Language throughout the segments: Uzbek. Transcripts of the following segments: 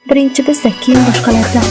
Birinchi bizda, keyin boshqalarda.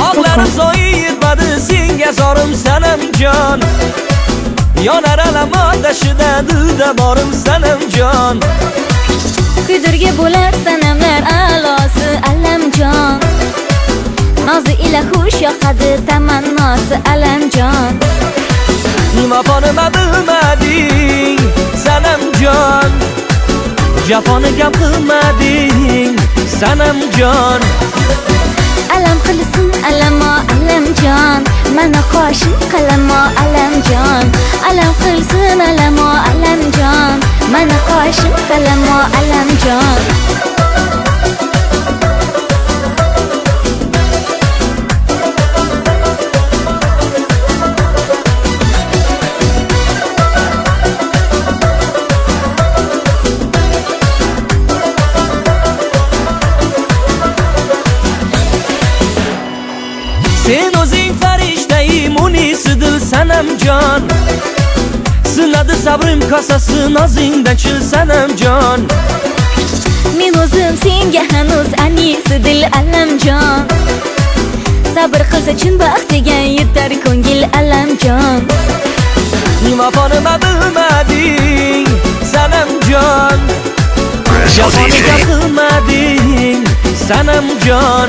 Ağlarım soyitmadi senga zorim sanamjon. Yonar alam otashida dilda borim sanamjon. Kuydirga bo'lar sanamlar a'losi alamjon. Nozi ila xush yoqadi tamannosi alamjon. Vafoni bilmading sanamjon. Jafoni gap qilmading sanamjon. Alam qilsin alamo alamjon. Mana qoshim qalamo alamjon. Alam qilsin alamo alamjon. Mana qoshim qalamo alamjon. Sen o'zing farishtai munisidir sanamjon. Sinadi sabrim kosasi nozingdan chil sanamjon. Men o'zim senga hanuz anisi dil alamjon. Sabr qilsa chin baxtiga yetar ko'ngil alamjon. Vafoni bilmading sanamjon. Jafoni gap qilmading sanamjon.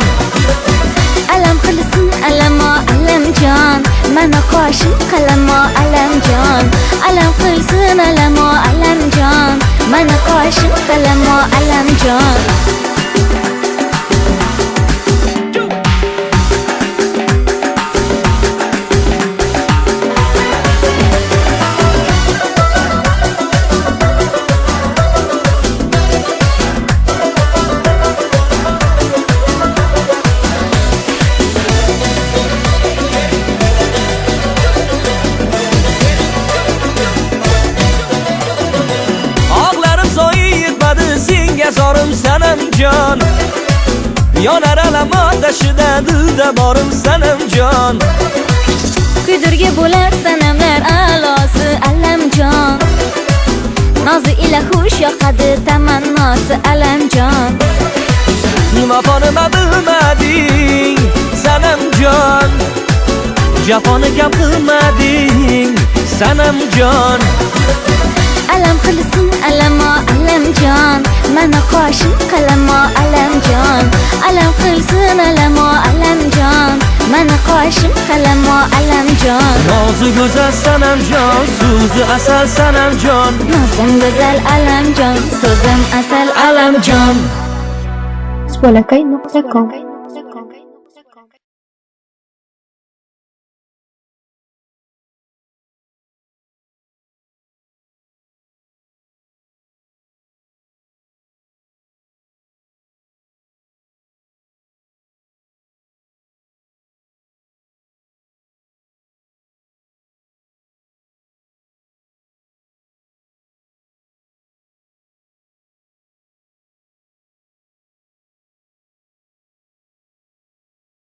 Alam qilsin alamo alamjon. Mana qoshim qalamo alamjon. Alam qilsin alamo alamjon. Mana qoshim qalamo alamjon. Senga zorim sanamjon. Yonar alam otashida dilda borim sanamjon. Kuydirga bo'lar sanamlar a'losi alamjon. Nozi ila xush yoqadi tamannosi alamjon. Vafoni bilmading sanamjon. Jafoni gap qilmading sanamjon. Alam qilsin alamo alamjon. Mana qoshim qalamo alamjon. Alam qilsin alamo alamjon. Mana qoshim qalamo alamjon. Nozi go'zal sanamjon, so'zi asal sanamjon. Nozim go'zal alamjon, so'zim asal alamjon. Bolakay.com